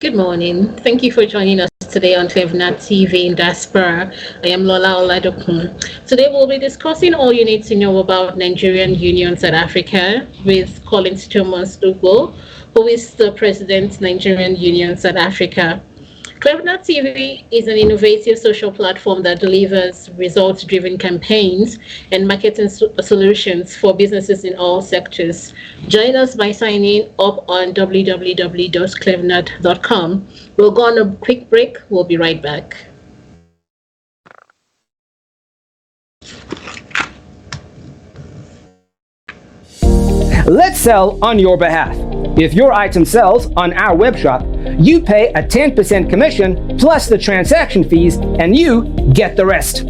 Good morning. Thank you for joining us today on Clevenat TV in Diaspora. I am Lola Oladokun. Today we'll be discussing all you need to know about Nigerian Union South Africa with Collins Thomas Ugbo, who is the President Nigerian Union South Africa. Clevenat TV is an innovative social platform that delivers results-driven campaigns and marketing solutions for businesses in all sectors. Join us by signing up on www.clevenat.com. We'll go on a quick break. We'll be right back. Let's sell on your behalf. If your item sells on our webshop, you pay a 10% commission plus the transaction fees, and you get the rest.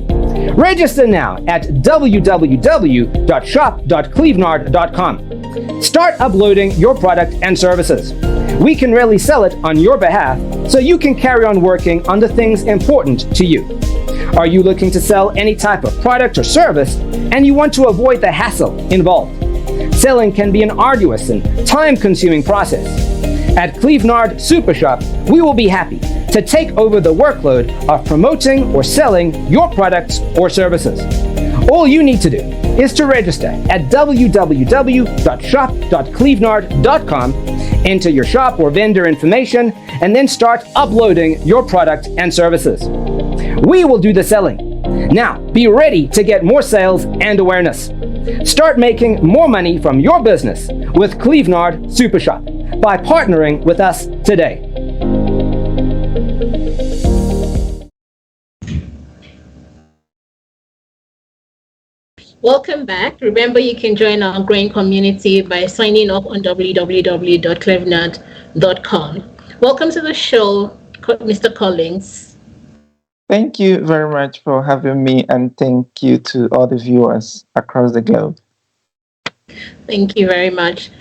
Register now at www.shop.clevenard.com. Start uploading your product and services. We can really sell it on your behalf so you can carry on working on the things important to you. Are you looking to sell any type of product or service and you want to avoid the hassle involved? Selling can be an arduous and time-consuming process. At Clevenard Super Shop, we will be happy to take over the workload of promoting or selling your products or services. All you need to do is to register at www.shop.clevenard.com, enter your shop or vendor information, and then start uploading your product and services. We will do the selling. Now, be ready to get more sales and awareness. Start making more money from your business with Clevenard Super Shop by partnering with us today. Welcome back. Remember, you can join our growing community by signing up on www.clevenard.com. Welcome to the show, Mr. Collins. Thank you very much for having me, and thank you to all the viewers across the globe. Thank you very much.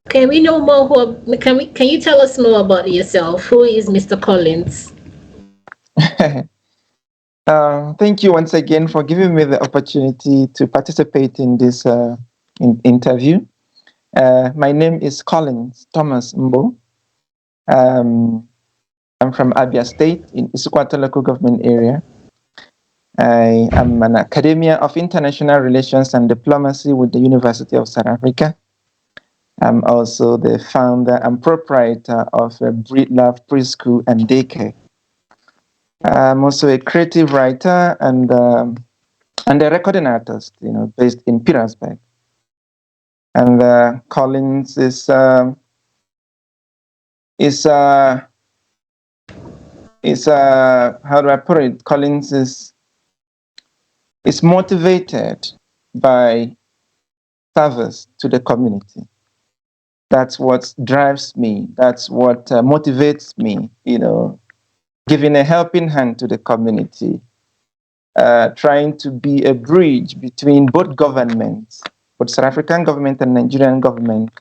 Can we know more? Can you tell us more about yourself? Who is Mr. Collins? Thank you once again for giving me the opportunity to participate in this interview. My name is Collins Thomas Mgbo. I'm from Abia State in Isukwata local government area. I am an Academia of International Relations and Diplomacy with the University of South Africa. I'm also the founder and proprietor of Breedlove Preschool and Daycare. I'm also a creative writer and a recording artist, based in Petersburg. And Collins is how do I put it? Collins is motivated by service to the community. That's what drives me. That's what motivates me, giving a helping hand to the community, trying to be a bridge between both governments, both South African government and Nigerian government,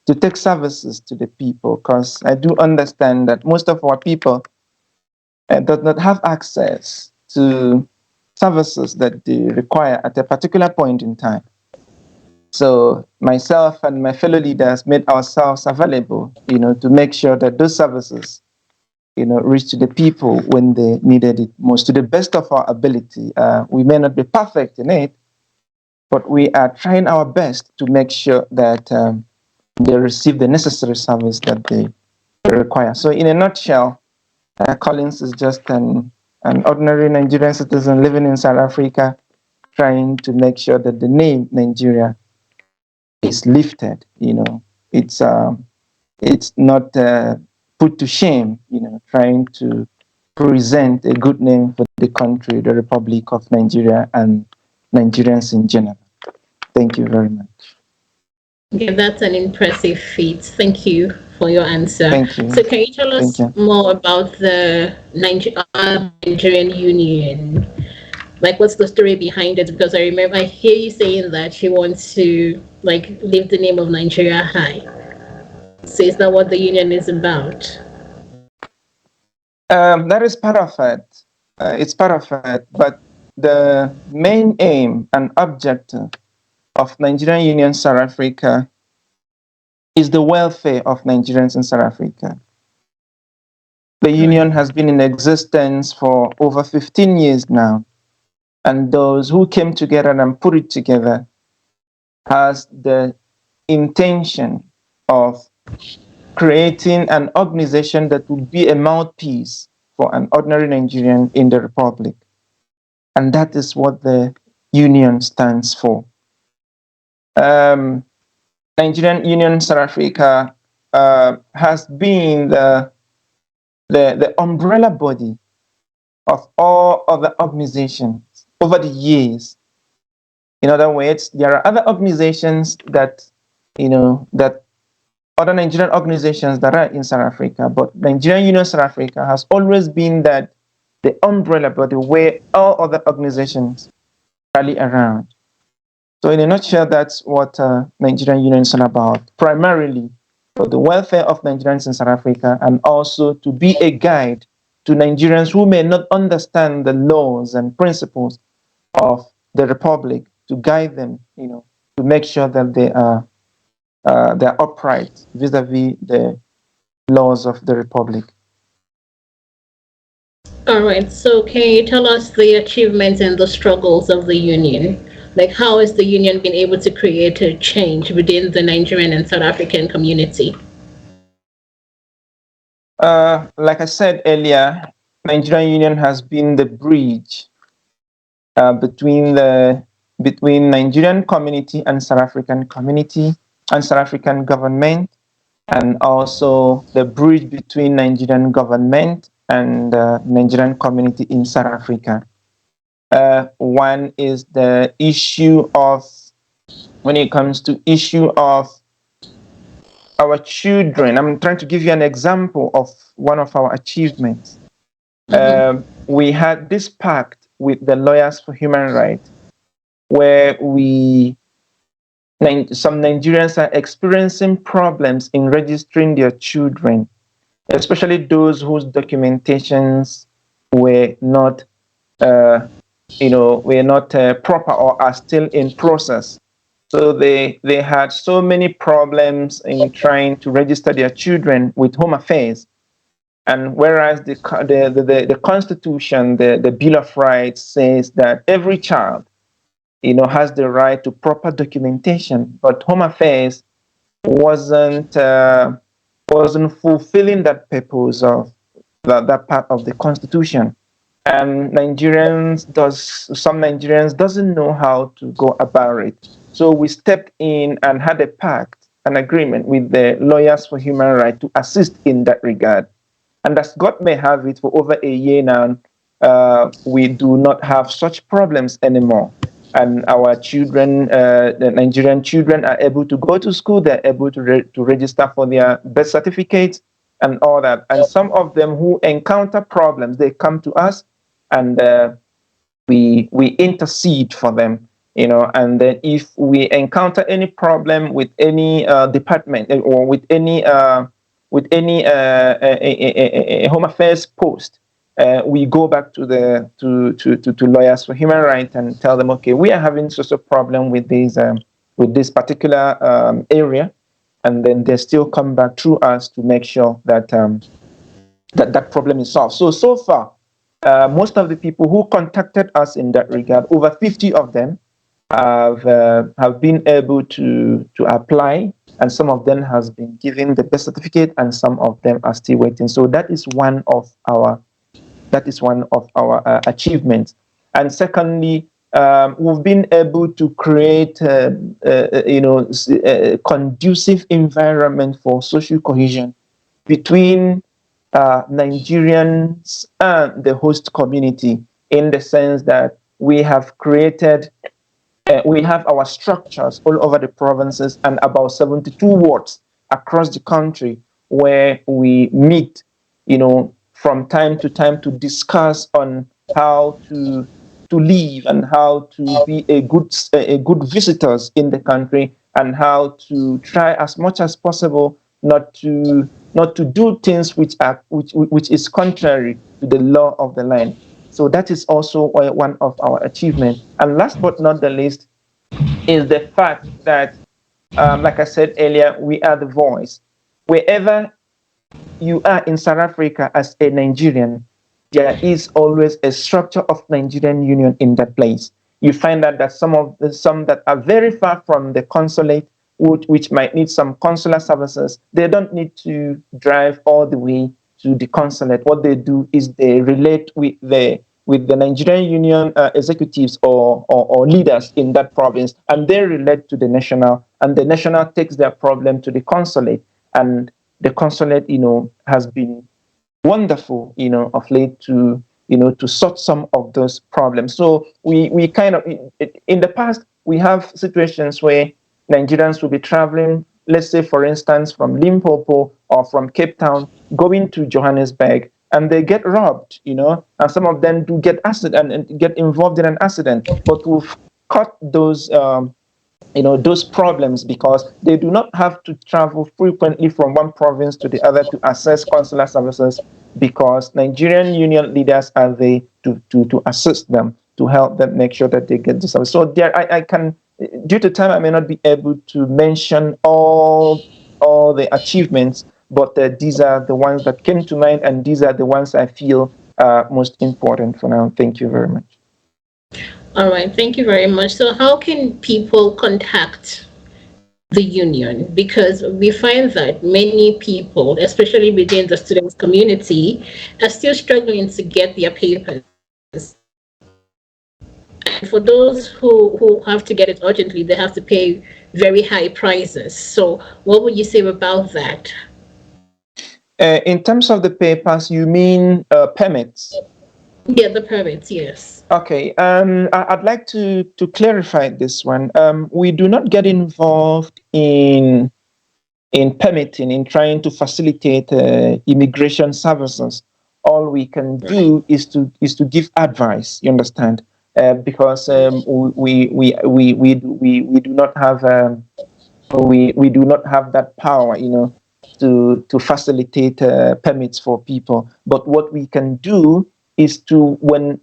to take services to the people, because I do understand that most of our people does not have access to services that they require at a particular point in time. So myself and my fellow leaders made ourselves available, to make sure that those services, reach to the people when they needed it most, to the best of our ability. We may not be perfect in it, but we are trying our best to make sure that they receive the necessary service that they require. So in a nutshell, Collins is just an ordinary Nigerian citizen living in South Africa, trying to make sure that the name Nigeria is lifted. It's not put to shame. Trying to present a good name for the country, the Republic of Nigeria, and Nigerians in general. Thank you very much. Okay, that's an impressive feat. Thank you for your answer. Thank you. So can you tell us more about the Nigerian Union? Like, what's the story behind it? Because I hear you saying that you want to lift the name of Nigeria high. So is that what the union is about? That is part of it. It's part of it, but the main aim and objective of Nigerian Union South Africa is the welfare of Nigerians in South Africa. The union has been in existence for over 15 years now. And those who came together and put it together has the intention of creating an organization that will be a mouthpiece for an ordinary Nigerian in the Republic. And that is what the union stands for. Nigerian Union South Africa has been the umbrella body of all other organizations over the years. In other words, there are other organizations that, that other Nigerian organizations that are in South Africa, but Nigerian Union South Africa has always been the umbrella body where all other organizations rally around. So in a nutshell, that's what Nigerian Union is all about, primarily for the welfare of Nigerians in South Africa, and also to be a guide to Nigerians who may not understand the laws and principles of the Republic, to guide them, to make sure that they're upright vis-a-vis the laws of the Republic. All right. So can you tell us the achievements and the struggles of the union? Like, how has the union been able to create a change within the Nigerian and South African community? Like I said earlier, Nigerian Union has been the bridge between Nigerian community and South African community and South African government, and also the bridge between Nigerian government and Nigerian community in South Africa. One is the issue of, when it comes to issue of our children. I'm trying to give you an example of one of our achievements. We had this pact with the Lawyers for Human Rights, where some Nigerians are experiencing problems in registering their children, especially those whose documentations were not, proper or are still in process. So they had so many problems in trying to register their children with Home Affairs. And whereas the Constitution, the Bill of Rights says that every child, has the right to proper documentation, but Home Affairs wasn't fulfilling that purpose of that part of the Constitution. And some Nigerians doesn't know how to go about it. So we stepped in and had a pact, an agreement with the Lawyers for Human Rights to assist in that regard. And as God may have it, for over a year now, we do not have such problems anymore. And our children, the Nigerian children, are able to go to school. They're able to register for their birth certificates and all that. And some of them who encounter problems, they come to us, and we intercede for them. And then if we encounter any problem with any department or with any Home Affairs post, we go back to Lawyers for Human Rights and tell them, okay, we are having such a problem with this particular area, and then they still come back through us to make sure that that problem is solved. So far, most of the people who contacted us in that regard, over 50 of them, have been able to apply, and some of them has been given the birth certificate, and some of them are still waiting. So that is one of our achievements. And secondly, we've been able to create a conducive environment for social cohesion between Nigerians and the host community, in the sense that we have created, we have our structures all over the provinces and about 72 wards across the country where we meet, from time to time to discuss on how to live and how to be a good visitors in the country, and how to try as much as possible not to do things which is contrary to the law of the land. So that is also one of our achievements. And last but not the least is the fact that, like I said earlier, we are the voice. Wherever you are in South Africa as a Nigerian, there is always a structure of Nigerian union in that place. You find that some that are very far from the consulate, which might need some consular services, they don't need to drive all the way to the consulate. What they do is they relate with the Nigerian Union executives or leaders in that province, and they relate to the national, and the national takes their problem to the consulate, and the consulate, has been wonderful, of late to sort some of those problems. So we kind of, in the past, we have situations where Nigerians will be traveling, let's say, for instance, from Limpopo or from Cape Town, going to Johannesburg, and they get robbed, and some of them do get accident and get involved in an accident. But we've cut those problems because they do not have to travel frequently from one province to the other to access consular services, because Nigerian union leaders are there to assist them, to help them make sure that they get the service. So there, I can, due to time, I may not be able to mention all the achievements, but these are the ones that came to mind, and these are the ones I feel are most important for now. Thank you very much. All right, thank you very much. So how can people contact the union? Because we find that many people, especially within the students community, are still struggling to get their papers. And for those who have to get it urgently, they have to pay very high prices. So what would you say about that? In terms of the papers, you mean permits? Yeah, the permits, yes. Okay, I'd like to clarify this one. We do not get involved in permitting, in trying to facilitate immigration services. All we can do is to give advice. You understand? Because we do not have we do not have that power, to facilitate permits for people. But what we can do is to, when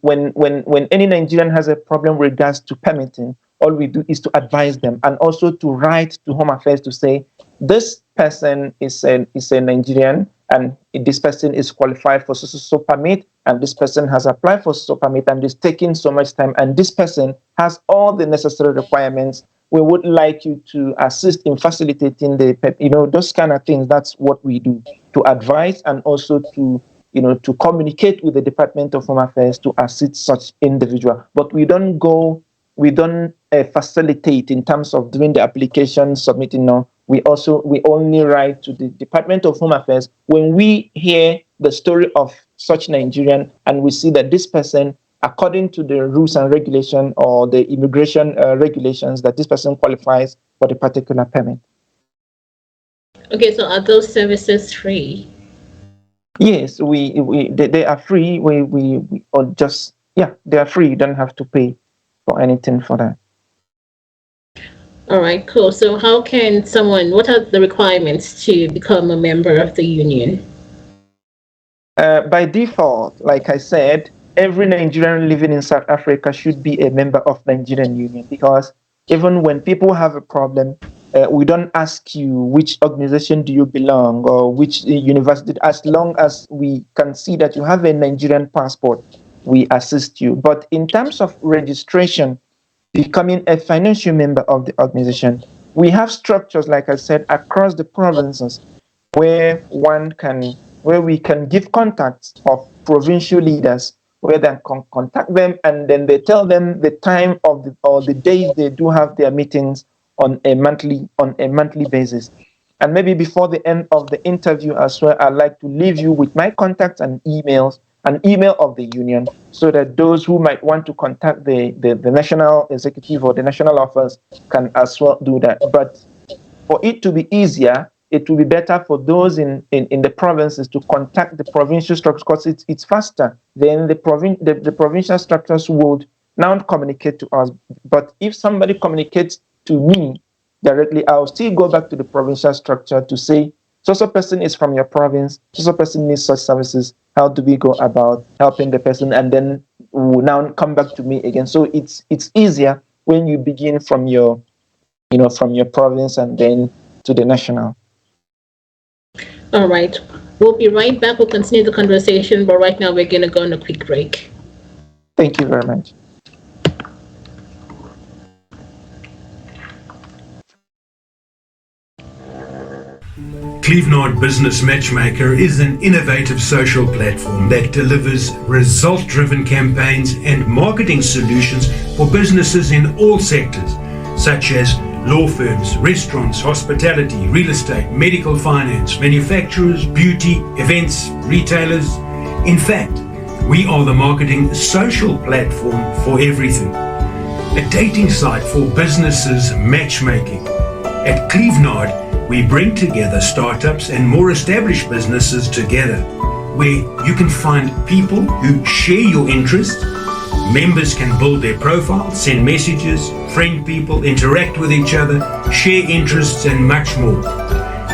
any Nigerian has a problem with regards to permitting, all we do is to advise them, and also to write to Home Affairs to say, this person is a Nigerian, and this person is qualified for so permit, and this person has applied for so permit, and it's taking so much time, and this person has all the necessary requirements. We would like you to assist in facilitating those kind of things. That's what we do, to advise, and also to communicate with the Department of Home Affairs to assist such individual. But we don't facilitate in terms of doing the application, submitting. No, we only write to the Department of Home Affairs when we hear the story of such Nigerian, and we see that this person, according to the rules and regulation or the immigration regulations, that this person qualifies for the particular permit. Okay, so are those services free? Yes, they are free. They are free. You don't have to pay for anything for that. All right, cool. So what are the requirements to become a member of the union? By default, like I said, every Nigerian living in South Africa should be a member of Nigerian Union, because even when people have a problem, we don't ask you which organization do you belong or which university. As long as we can see that you have a Nigerian passport, we assist you. But in terms of registration, becoming a financial member of the organization, we have structures, like I said, across the provinces where we can give contacts of provincial leaders, where they can contact them, and then they tell them the time of the days they do have their meetings on a monthly basis. And maybe before the end of the interview as well, I'd like to leave you with my contacts and an email of the union, so that those who might want to contact the national executive or the national office can as well do that. But for it to be easier, it will be better for those in the provinces to contact the provincial structures, because it's faster. Then the provincial structures would now communicate to us. But if somebody communicates to me directly, I'll still go back to the provincial structure to say, so person is from your province, so person needs such services. How do we go about helping the person? And then will now come back to me again. So it's easier when you begin from your province and then to the national. All right. We'll be right back. We'll continue the conversation, but right now we're going to go on a quick break. Thank you very much. Clevenard Business Matchmaker is an innovative social platform that delivers result-driven campaigns and marketing solutions for businesses in all sectors, such as law firms, restaurants, hospitality, real estate, medical finance, manufacturers, beauty, events, retailers. In fact, we are the marketing social platform for everything. A dating site for businesses matchmaking. At Clevenard, we bring together startups and more established businesses together, where you can find people who share your interests. Members can build their profiles, send messages, friend people, interact with each other, share interests, and much more.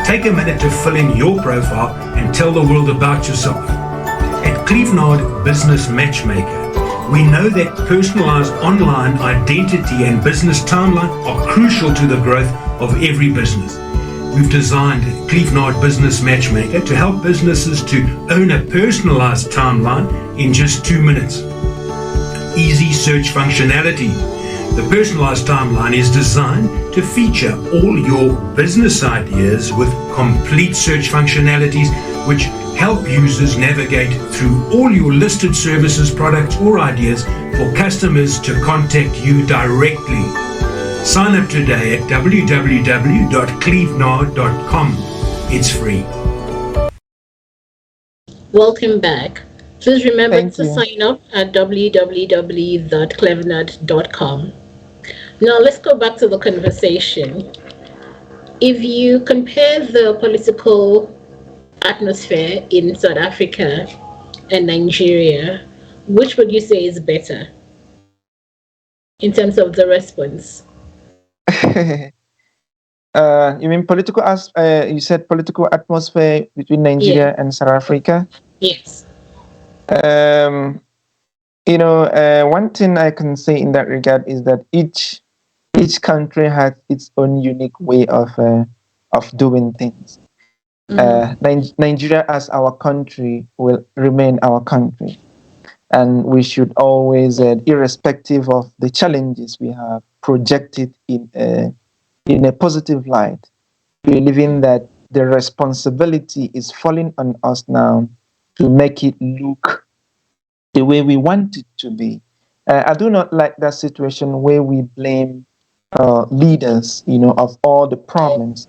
Take a minute to fill in your profile and tell the world about yourself. At Clevenard Business Matchmaker, we know that personalized online identity and business timeline are crucial to the growth of every business. We've designed Clevenard Business Matchmaker to help businesses to own a personalized timeline in just 2 minutes. Easy search functionality. The personalized timeline is designed to feature all your business ideas with complete search functionalities which help users navigate through all your listed services, products, or ideas for customers to contact you directly. Sign up today at www.clevenard.com. It's free. Welcome back. Please remember Thank to you. sign up at www.clevenard.com. Now let's go back to the conversation. If you compare the political atmosphere in South Africa and Nigeria, which would you say is better in terms of the response? You mean political you said political atmosphere between Nigeria and South Africa? Yes. One thing I can say in that regard is that each country has its own unique way of doing things. Nigeria as our country will remain our country, and we should always, irrespective of the challenges we have, project it in a positive light, believing that the responsibility is falling on us now to make it look the way we want it to be. I do not like that situation where we blame leaders, of all the problems.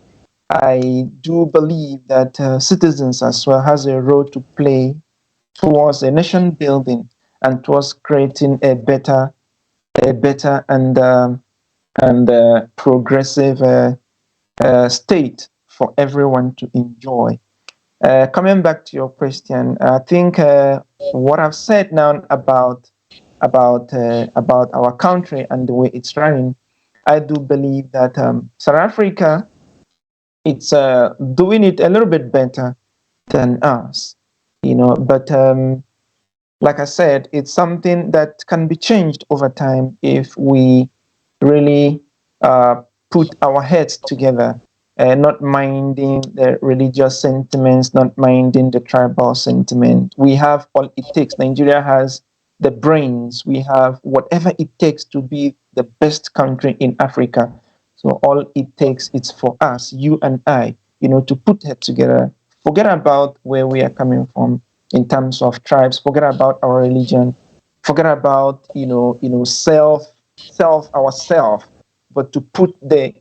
I do believe that citizens as well has a role to play towards a nation building and towards creating a better and progressive state for everyone to enjoy. Coming back to your question, I think what I've said now about our country and the way it's running, I do believe that South Africa, it's doing it a little bit better than us, But like I said, it's something that can be changed over time if we really put our heads together, not minding the religious sentiments, not minding the tribal sentiment. We have all it takes. Nigeria has the brains. We have whatever it takes to be the best country in Africa. So all it takes is for us, you and I, to put heads together. Forget about where we are coming from in terms of tribes. Forget about our religion. Forget about ourselves, but to put the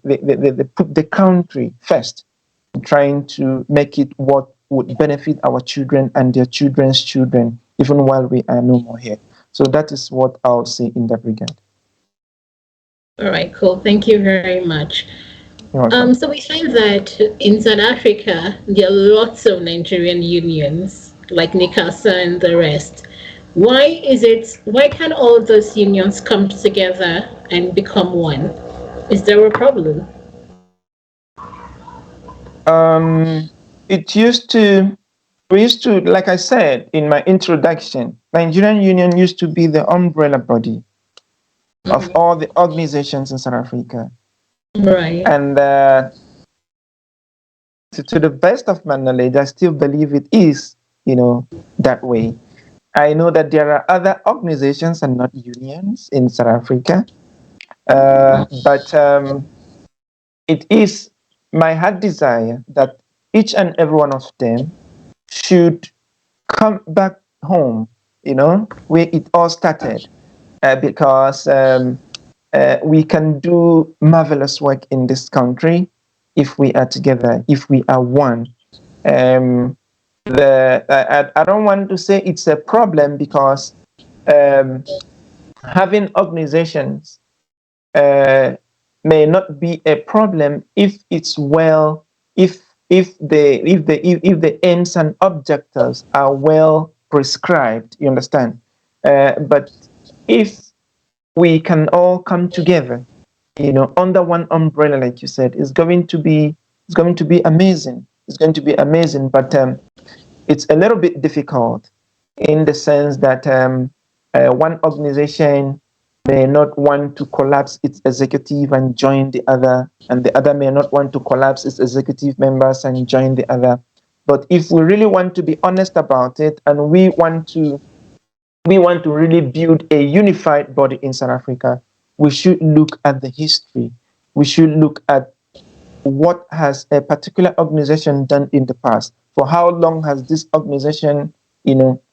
country first, trying to make it what would benefit our children and their children's children, even while we are no more here. So that is what I'll say in that regard. All right, cool. Thank you very much. So we find that in South Africa, there are lots of Nigerian unions, like NICASA and the rest. Why can't all those unions come together and become one? Is there a problem? We used to, like I said in my introduction, Nigerian Union used to be the umbrella body of all the organizations in South Africa. Right. And to the best of my knowledge, I still believe it is, that way. I know that there are other organizations and not unions in South Africa, but it is my heart desire that each and every one of them should come back home, where it all started, because we can do marvelous work in this country if we are together, if we are one. I don't want to say it's a problem, because having organizations may not be a problem if it's well, if the aims and objectives are well prescribed. You understand? But if we can all come together, under one umbrella, like you said, it's going to be amazing. It's going to be amazing, but it's a little bit difficult in the sense that one organization may not want to collapse its executive and join the other, and the other may not want to collapse its executive members and join the other. But if we really want to be honest about it, and we want to really build a unified body in South Africa, we should look at the history. We should look at what has a particular organization done in the past. For how long has this organization,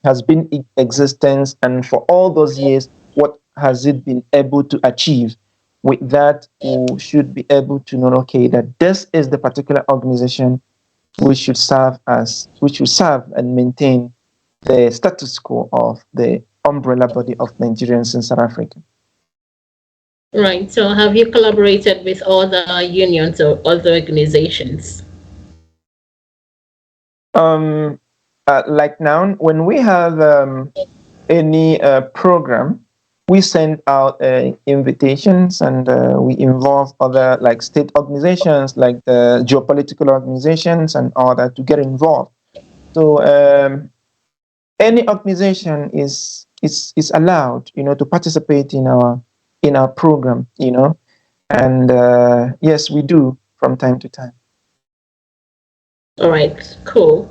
has been in existence, and for all those years, what has it been able to achieve? With that, we should be able to know, okay, that this is the particular organization which should serve and maintain the status quo of the umbrella body of Nigerians in South Africa. Right. So have you collaborated with other unions or other organizations? Like now, when we have any program, we send out invitations, and we involve other like state organizations, like the geopolitical organizations and all that, to get involved. So any organization is allowed, to participate in our program, and yes, we do from time to time. All right, cool.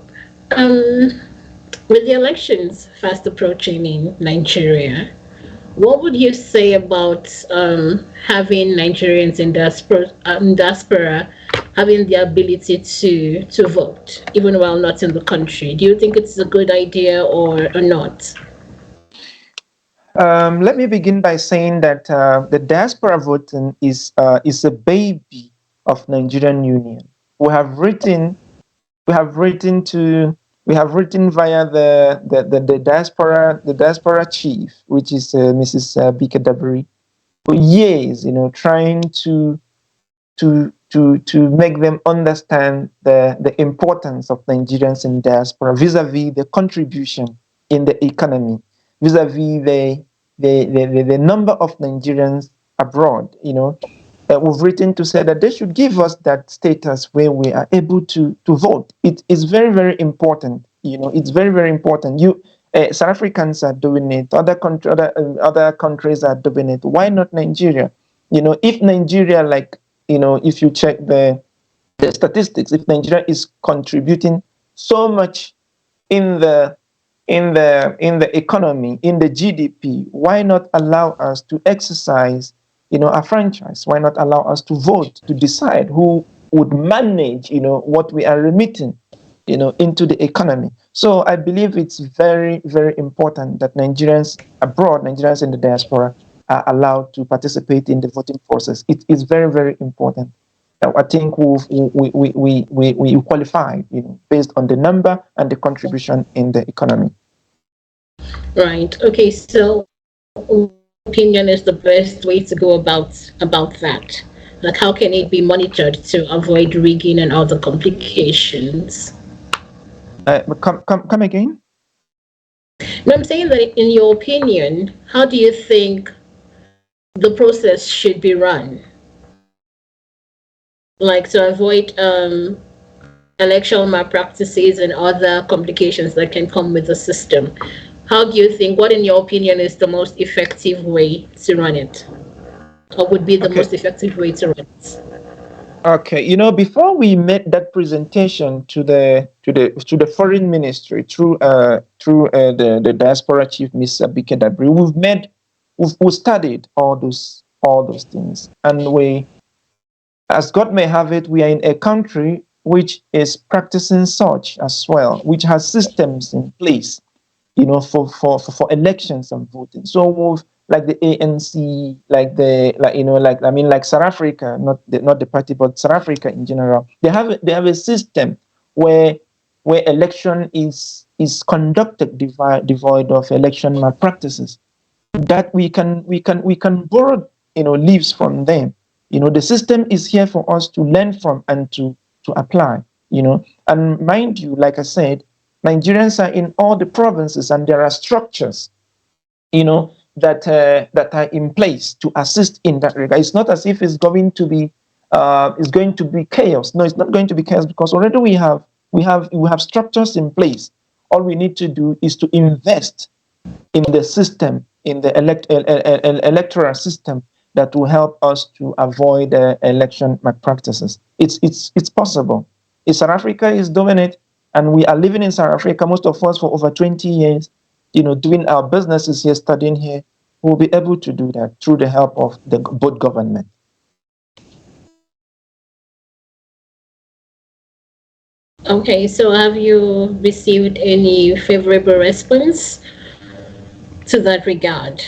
With the elections fast approaching in Nigeria, what would you say about having Nigerians in diaspora having the ability to vote, even while not in the country? Do you think it's a good idea or not? Let me begin by saying that the diaspora voting is a baby of Nigerian Union. We have written via the diaspora chief, which is Mrs. Bika Dabiri, for years, trying to make them understand the importance of Nigerians in diaspora vis-a-vis the contribution in the economy, vis-a-vis the number of Nigerians abroad. We've written to say that they should give us that status where we are able to vote. It is very, very important. It's very, very important. South Africans are doing it. Other countries are doing it. Why not Nigeria? If Nigeria, if you check the statistics, if Nigeria is contributing so much in the economy, in the GDP, why not allow us to exercise our franchise? Why not allow us to vote, to decide who would manage what we are remitting into the economy? So I believe it's very, very important that Nigerians abroad, Nigerians in the diaspora, are allowed to participate in the voting process. It is very, very important. I think we qualified, based on the number and the contribution in the economy. Right. Okay. So, opinion is the best way to go about that. Like, how can it be monitored to avoid rigging and other complications? Come again? No, I'm saying that in your opinion, how do you think the process should be run? Like, to avoid electoral malpractices and other complications that can come with the system. How do you think, what in your opinion is the most effective way to run it? Or would be the most effective way to run it? Okay, before we made that presentation to the foreign ministry through the diaspora chief, Mr. Bike Dabri, we studied all those things, and we, as God may have it, we are in a country which is practicing such as well, which has systems in place, for elections and voting. So we've, like the ANC, like South Africa, not the party, but South Africa in general, they have a system where election is conducted devoid of election malpractices, that we can borrow leaves from them. The system is here for us to learn from and to apply. And mind you, like I said, Nigerians are in all the provinces, and there are structures that are in place to assist in that regard. It's not as if it's going to be chaos. No, it's not going to be chaos, because already we have structures in place. All we need to do is to invest in the system, in the electoral system, that will help us to avoid election malpractices. It's possible. If South Africa is doing it, and we are living in South Africa, most of us for over 20 years, doing our businesses here, studying here, we'll be able to do that through the help of both government. Okay, so have you received any favorable response to that regard?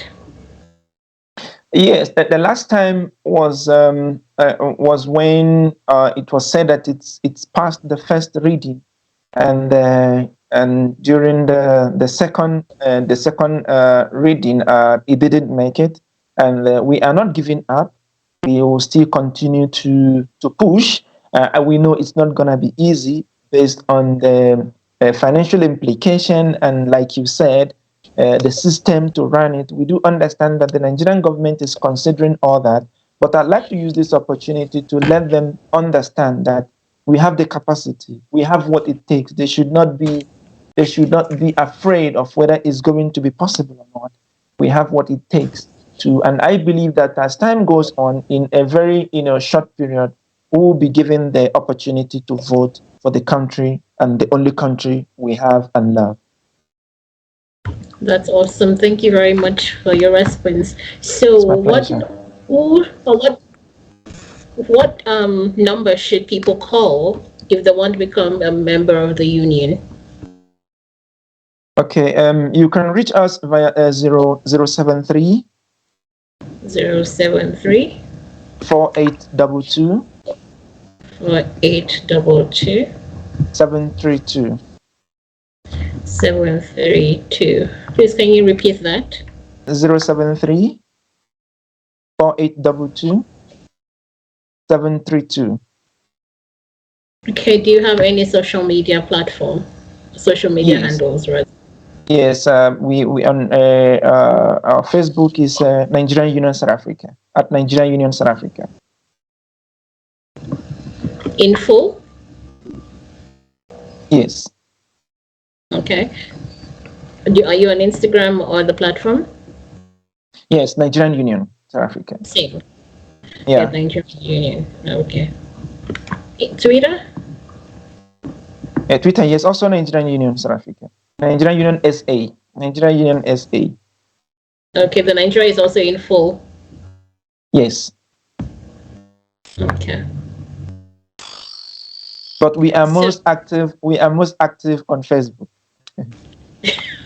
Yes, the last time was when it was said that it's passed the first reading, and during the second reading, it didn't make it, and we are not giving up. We will still continue to push. And we know it's not gonna be easy based on the financial implication, and like you said, the system to run it. We do understand that the Nigerian government is considering all that, but I'd like to use this opportunity to let them understand that we have the capacity, we have what it takes. They should not be afraid of whether it's going to be possible or not. We have what it takes to, and I believe that as time goes on, in a very short period, we will be given the opportunity to vote for the country, and the only country we have and love. That's awesome. Thank you very much for your response. So, what number should people call if they want to become a member of the union? Okay, you can reach us via 073 073 4822 4822 732. 732. Please, can you repeat that? 073 4822 732. Okay, do you have any social media handles, right? Yes, we on our Facebook is Nigerian Union South Africa, at Nigerian Union South Africa. In full? Yes. Okay. Are you on Instagram or the platform? Yes, Nigerian Union South Africa. Same. Yeah. Nigerian Union. Okay. Twitter? Twitter, yes, also Nigerian Union South Africa. Nigerian Union SA. Nigerian Union SA. Okay, the Nigeria is also in full. Yes. Okay. But we are most active on Facebook.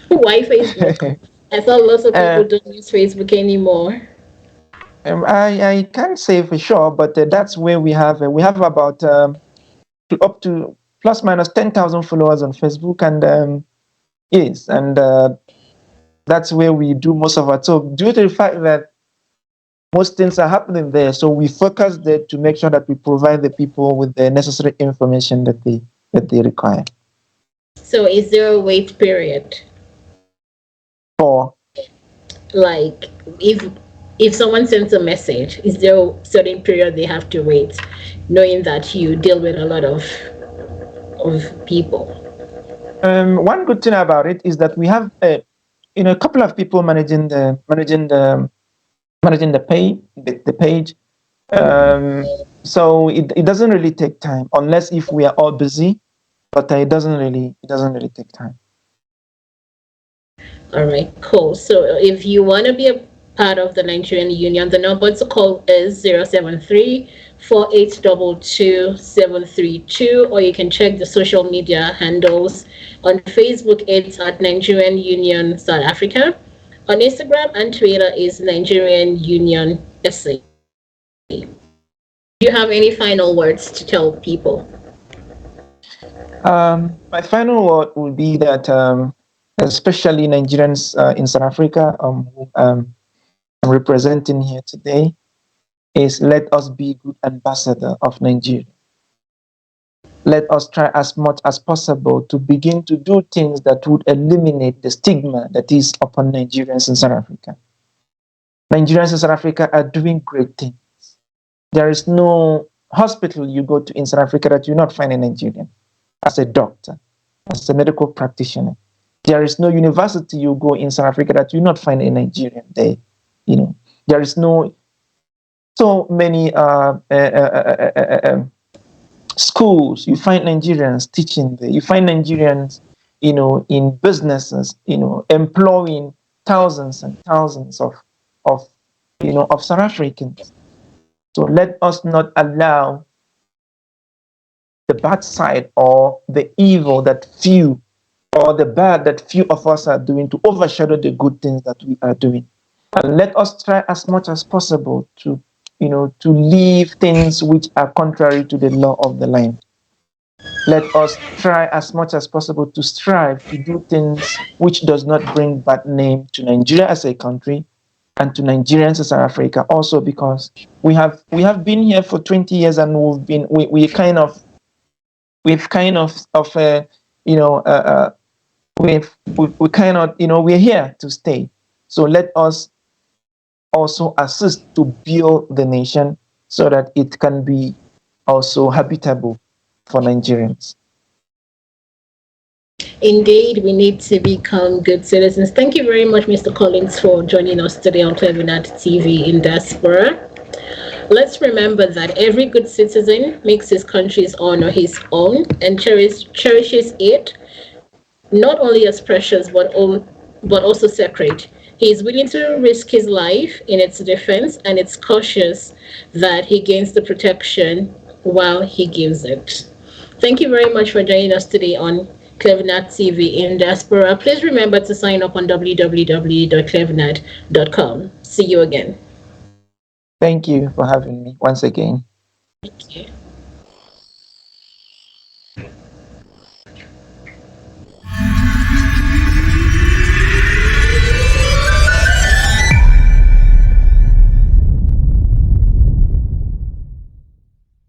Why Facebook? I thought lots of people don't use Facebook anymore. I can't say for sure, but that's where we have about up to plus minus 10,000 followers on Facebook, and yes, and that's where we do most of it. So due to the fact that most things are happening there, so we focus there to make sure that we provide the people with the necessary information that they require. So is there a wait period? For, like, if someone sends a message, is there a certain period they have to wait, knowing that you deal with a lot of people? One good thing about it is that we have a couple of people managing the page, So it doesn't really take time, unless if we are all busy, but it doesn't really take time. All right, cool. So if you want to be a part of the Nigerian Union, the number to call is 073-4822-732, or you can check the social media handles. On Facebook, it's at Nigerian Union South Africa. On Instagram and Twitter is Nigerian Union SA. Do you have any final words to tell people? My final word would be that, especially Nigerians in South Africa, I'm representing here today, is let us be good ambassador of Nigeria. Let us try as much as possible to begin to do things that would eliminate the stigma that is upon Nigerians in South Africa. Nigerians in South Africa are doing great things. There is no hospital you go to in South Africa that you not find a Nigerian as a doctor, as a medical practitioner. There is no university you go in South Africa that you not find a Nigerian there. There is no so many schools. You find Nigerians teaching there. You find Nigerians, in businesses, employing thousands and thousands of South Africans. So let us not allow the bad side or the evil that few, or the bad that few of us are doing, to overshadow the good things that we are doing. And let us try as much as possible to leave things which are contrary to the law of the land. Let us try as much as possible to strive to do things which does not bring bad name to Nigeria as a country, and to Nigerians in South Africa also, because we have been here for 20 years and we're here to stay. So let us also assist to build the nation so that it can be also habitable for Nigerians. Indeed, we need to become good citizens. Thank you very much, Mr. Collins, for joining us today on Clevernet TV in Diaspora. Let's remember that every good citizen makes his country's honor his own and cherishes it, not only as precious, but also sacred. He is willing to risk his life in its defense, and it's cautious that he gains the protection while he gives it. Thank you very much for joining us today on Clevernet TV in Diaspora. Please remember to sign up on www.clevernet.com. See you again. Thank you for having me once again. Thank you.